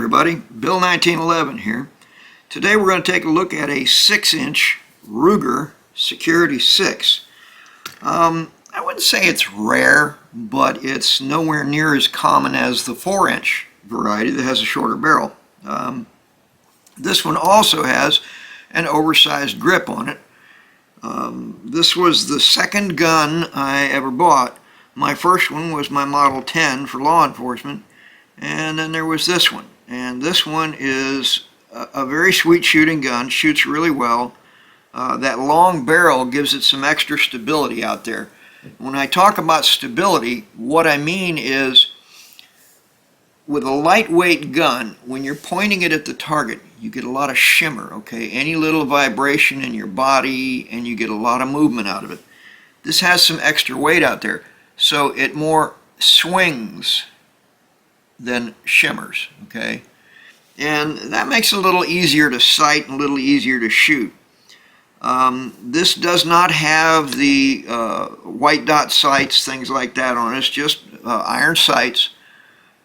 everybody, Bill 1911 here. Today we're going to take a look at a 6-inch Ruger Security 6. I wouldn't say it's rare, but it's nowhere near as common as the 4-inch variety that has a shorter barrel. This one also has an oversized grip on it. This was the second gun I ever bought. My first one was my Model 10 for law enforcement, and then there was this one. And this one is a very sweet shooting gun, shoots really well. That long barrel gives it some extra stability out there. When I talk about stability, what I mean is with a lightweight gun, when you're pointing it at the target, you get a lot of shimmer, okay? Any little vibration in your body and you get a lot of movement out of it. This has some extra weight out there, so it more swings than shimmers, okay? And that makes it a little easier to sight and a little easier to shoot. This does not have the white dot sights, things like that on it. It's just iron sights.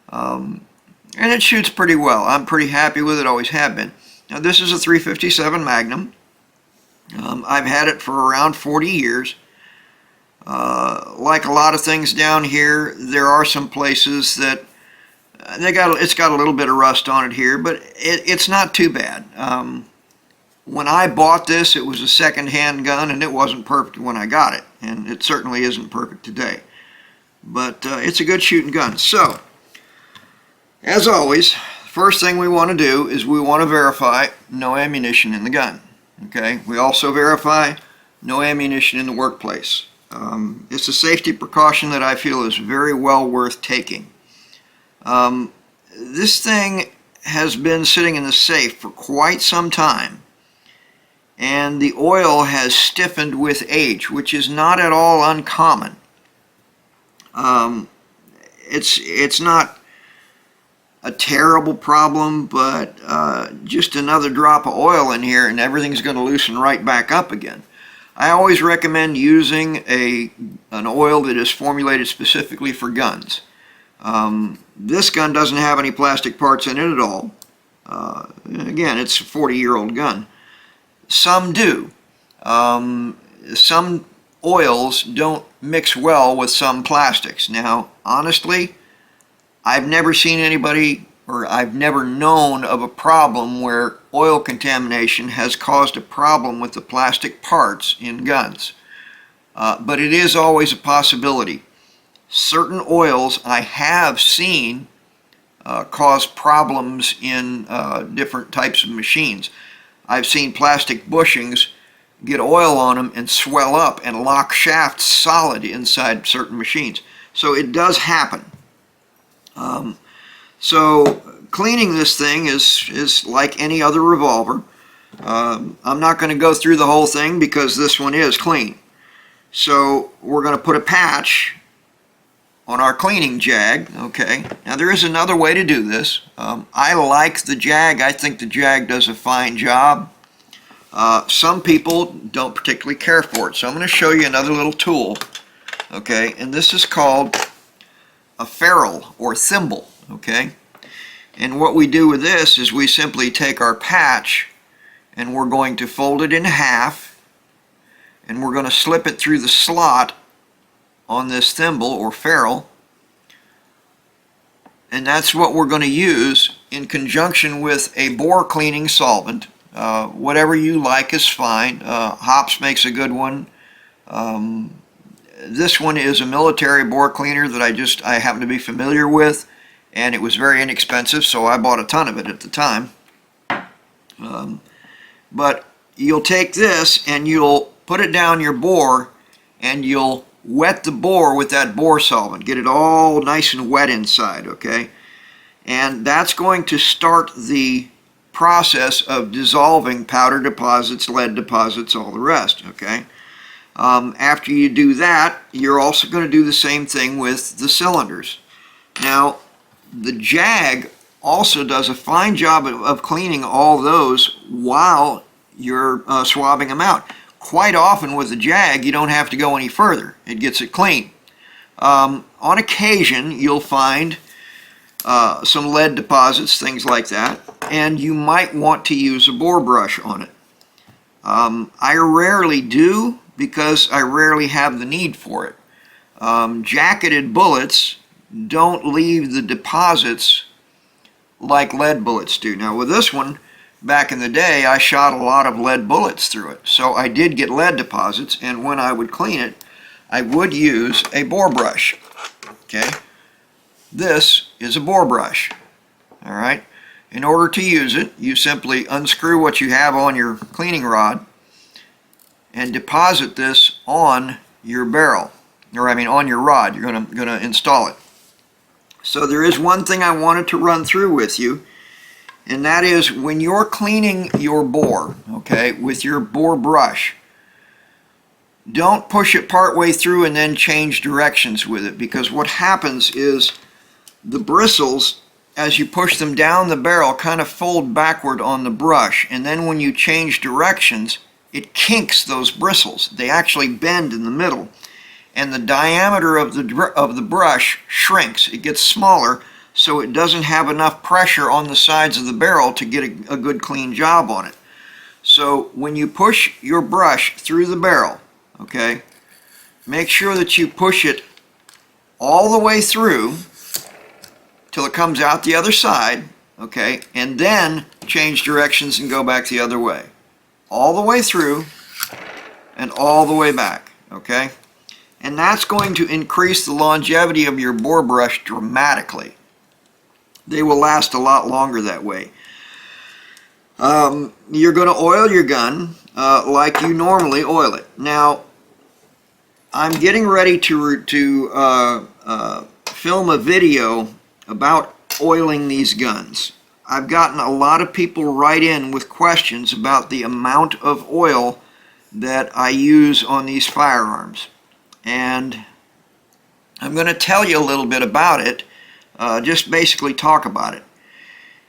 And it shoots pretty well. I'm pretty happy with it, always have been. Now this is a 357 Magnum. I've had it for around 40 years. Like a lot of things down here, there are some places that it's got a little bit of rust on it here, but it's not too bad. When I bought this, it was a second-hand gun, and it wasn't perfect when I got it, and it certainly isn't perfect today. But it's a good shooting gun. So, as always, the first thing we want to do is we want to verify no ammunition in the gun. Okay? We also verify no ammunition in the workplace. It's a safety precaution that I feel is very well worth taking. This thing has been sitting in the safe for quite some time, and the oil has stiffened with age, which is not at all uncommon. It's not a terrible problem, but just another drop of oil in here and everything's going to loosen right back up again. I always recommend using an oil that is formulated specifically for guns. This gun doesn't have any plastic parts in it at all. Again, it's a 40-year-old gun. Some do. Some oils don't mix well with some plastics. Now, honestly, I've never seen anybody, or I've never known of a problem where oil contamination has caused a problem with the plastic parts in guns. But it is always a possibility. Certain oils I have seen cause problems in different types of machines. I've seen plastic bushings get oil on them and swell up and lock shafts solid inside certain machines. So it does happen. So cleaning this thing is like any other revolver. I'm not going to go through the whole thing because this one is clean. So we're going to put a patch on our cleaning jag. Okay, now there is another way to do this. I like the jag. I think the jag does a fine job. Some people don't particularly care for it, so I'm going to show you another little tool. Okay, and this is called a ferrule or thimble. Okay, and what we do with this is we simply take our patch and we're going to fold it in half, and we're going to slip it through the slot on this thimble or ferrule, and that's what we're going to use in conjunction with a bore cleaning solvent. Whatever you like is fine. Hops makes a good one. This one is a military bore cleaner that I happen to be familiar with, and it was very inexpensive, so I bought a ton of it at the time. But you'll take this and you'll put it down your bore, and you'll wet the bore with that bore solvent. Get it all nice and wet inside, okay? And that's going to start the process of dissolving powder deposits, lead deposits, all the rest, okay? After you do that, you're also going to do the same thing with the cylinders. Now, the jag also does a fine job of cleaning all those while you're swabbing them out. Quite often with the jag, you don't have to go any further. It gets it clean. On occasion, you'll find some lead deposits, things like that, and you might want to use a bore brush on it. I rarely do because I rarely have the need for it. Jacketed bullets don't leave the deposits like lead bullets do. Now with this one, back in the day, I shot a lot of lead bullets through it, so I did get lead deposits, and when I would clean it, I would use a bore brush. Okay, this is a bore brush. All right, in order to use it, you simply unscrew what you have on your cleaning rod and deposit this on your barrel, or I mean on your rod. You're gonna install it. So there is one thing I wanted to run through with you, and that is when you're cleaning your bore, okay, with your bore brush, don't push it part way through and then change directions with it, because what happens is the bristles, as you push them down the barrel, kind of fold backward on the brush, and then when you change directions, it kinks those bristles. They actually bend in the middle, and the diameter of the brush shrinks. It gets smaller, so it doesn't have enough pressure on the sides of the barrel to get a good clean job on it. So when you push your brush through the barrel, okay, make sure that you push it all the way through till it comes out the other side, okay, and then change directions and go back the other way. All the way through and all the way back, okay? And that's going to increase the longevity of your bore brush dramatically. They will last a lot longer that way. You're going to oil your gun like you normally oil it. Now, I'm getting ready to film a video about oiling these guns. I've gotten a lot of people write in with questions about the amount of oil that I use on these firearms. And I'm going to tell you a little bit about it, just basically talk about it.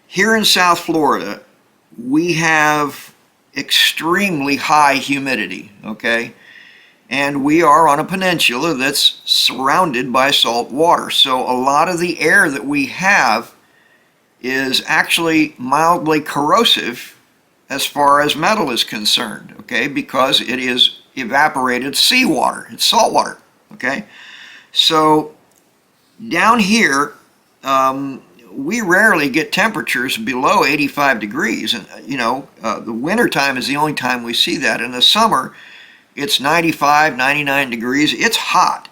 Here in South Florida, we have extremely high humidity, okay? And we are on a peninsula that's surrounded by salt water. So a lot of the air that we have is actually mildly corrosive as far as metal is concerned, okay? Because it is evaporated seawater, it's salt water, okay? So down here, we rarely get temperatures below 85 degrees. And the winter time is the only time we see that. In the summer, it's 95, 99 degrees. It's hot,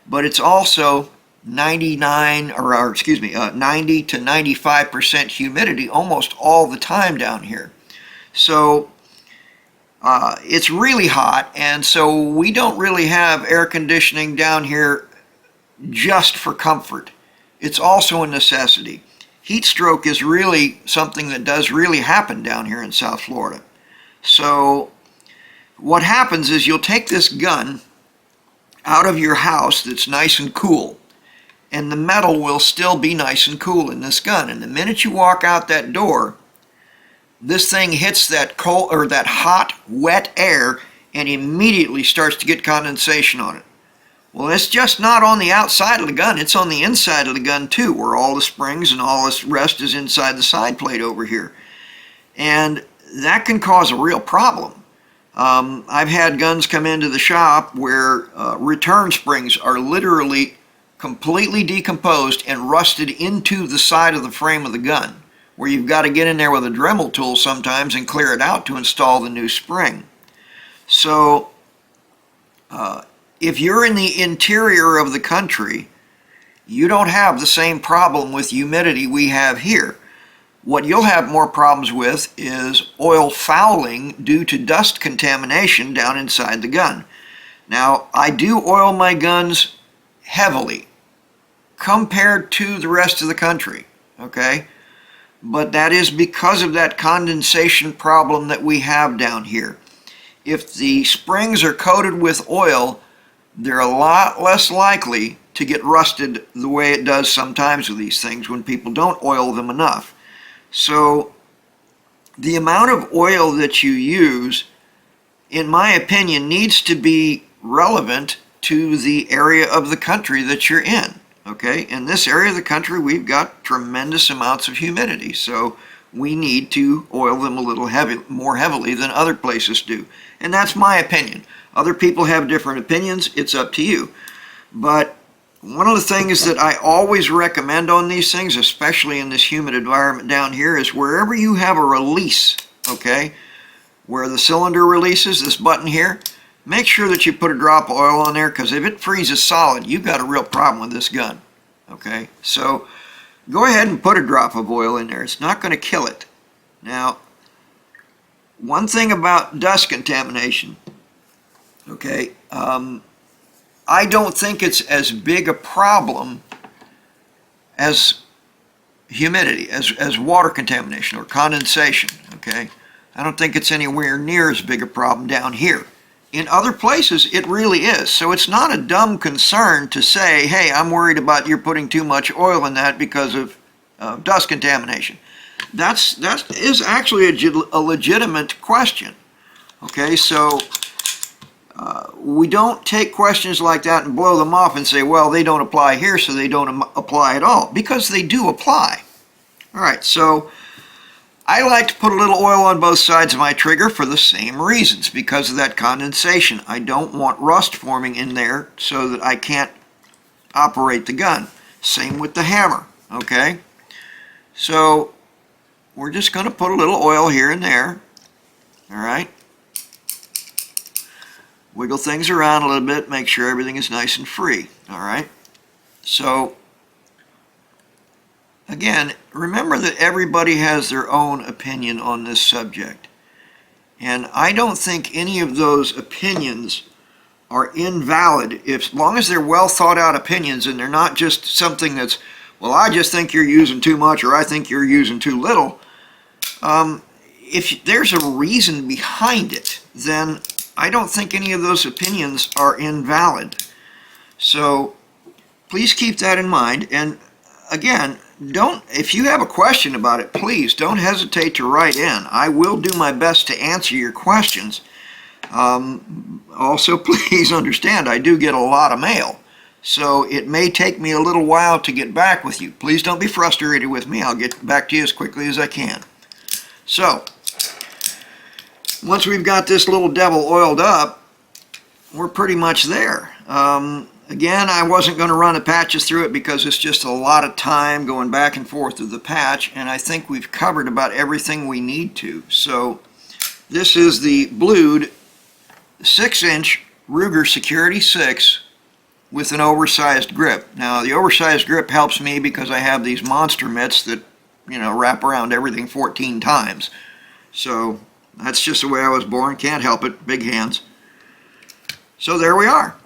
but it's also 90 to 95% humidity almost all the time down here. So it's really hot, and so we don't really have air conditioning down here just for comfort. It's also a necessity. Heat stroke is really something that does really happen down here in South Florida. So what happens is you'll take this gun out of your house that's nice and cool, and the metal will still be nice and cool in this gun. And the minute you walk out that door, this thing hits that cold or that hot, wet air and immediately starts to get condensation on it. Well, it's just not on the outside of the gun, it's on the inside of the gun too, where all the springs and all this rest is inside the side plate over here. And that can cause a real problem. I've had guns come into the shop where return springs are literally completely decomposed and rusted into the side of the frame of the gun, where you've got to get in there with a Dremel tool sometimes and clear it out to install the new spring. So if you're in the interior of the country, you don't have the same problem with humidity we have here. What you'll have more problems with is oil fouling due to dust contamination down inside the gun. Now, I do oil my guns heavily compared to the rest of the country, okay? But that is because of that condensation problem that we have down here. If the springs are coated with oil, they're a lot less likely to get rusted the way it does sometimes with these things when people don't oil them enough. So the amount of oil that you use, in my opinion, needs to be relevant to the area of the country that you're in. Okay, in this area of the country, we've got tremendous amounts of humidity, so we need to oil them a little more heavily than other places do. And that's my opinion. Other people have different opinions. It's up to you. But one of the things that I always recommend on these things, especially in this humid environment down here, is wherever you have a release, okay, where the cylinder releases, this button here, make sure that you put a drop of oil on there, because if it freezes solid, you've got a real problem with this gun. Okay, so go ahead and put a drop of oil in there. It's not going to kill it. Now, one thing about dust contamination, okay, I don't think it's as big a problem as humidity, as water contamination or condensation, okay? I don't think it's anywhere near as big a problem down here. In other places, it really is. So it's not a dumb concern to say, hey, I'm worried about you're putting too much oil in that because of dust contamination. That is actually a legitimate question. Okay, so we don't take questions like that and blow them off and say, well, they don't apply here, so they don't apply at all, because they do apply. All right, so I like to put a little oil on both sides of my trigger for the same reasons, because of that condensation. I don't want rust forming in there so that I can't operate the gun. Same with the hammer, okay? So we're just going to put a little oil here and there, all right? Wiggle things around a little bit, make sure everything is nice and free, all right? So again, remember that everybody has their own opinion on this subject. And I don't think any of those opinions are invalid, as long as they're well thought out opinions and they're not just something that's, well, I just think you're using too much or I think you're using too little. If there's a reason behind it, then I don't think any of those opinions are invalid. So please keep that in mind. And again, if you have a question about it, please don't hesitate to write in. I will do my best to answer your questions. Also, please understand, I do get a lot of mail, so it may take me a little while to get back with you. Please don't be frustrated with me. I'll get back to you as quickly as I can. So once we've got this little devil oiled up, we're pretty much there. Again, I wasn't going to run the patches through it because it's just a lot of time going back and forth with the patch, and I think we've covered about everything we need to. So this is the blued 6-inch Ruger Security 6 with an oversized grip. Now the oversized grip helps me because I have these monster mitts that, you know, wrap around everything 14 times. So that's just the way I was born. Can't help it. Big hands. So there we are.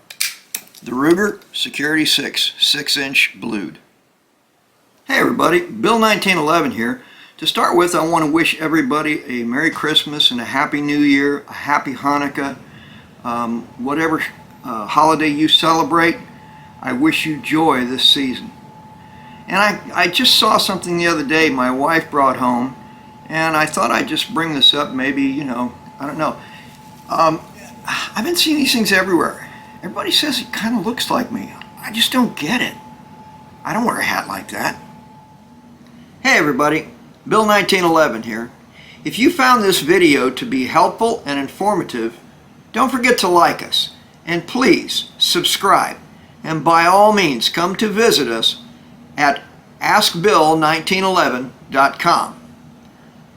The Ruger Security 6 6-inch blued. Hey everybody, Bill 1911 here. To start with, I want to wish everybody a Merry Christmas and a Happy New Year, a Happy Hanukkah, whatever holiday you celebrate. I wish you joy this season. And I just saw something the other day my wife brought home, and I thought I'd just bring this up. Maybe, you know, I don't know. I've been seeing these things everywhere. Everybody says it kind of looks like me. I just don't get it. I don't wear a hat like that. Hey everybody, Bill 1911 here. If you found this video to be helpful and informative, don't forget to like us. And please subscribe. And by all means, come to visit us at askbill1911.com.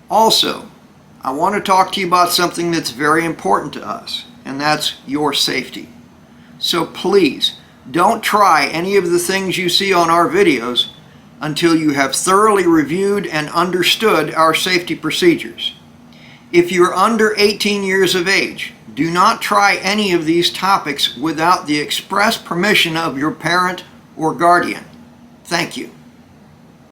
Also, I want to talk to you about something that's very important to us, and that's your safety. So please, don't try any of the things you see on our videos until you have thoroughly reviewed and understood our safety procedures. If you're under 18 years of age, do not try any of these topics without the express permission of your parent or guardian. Thank you.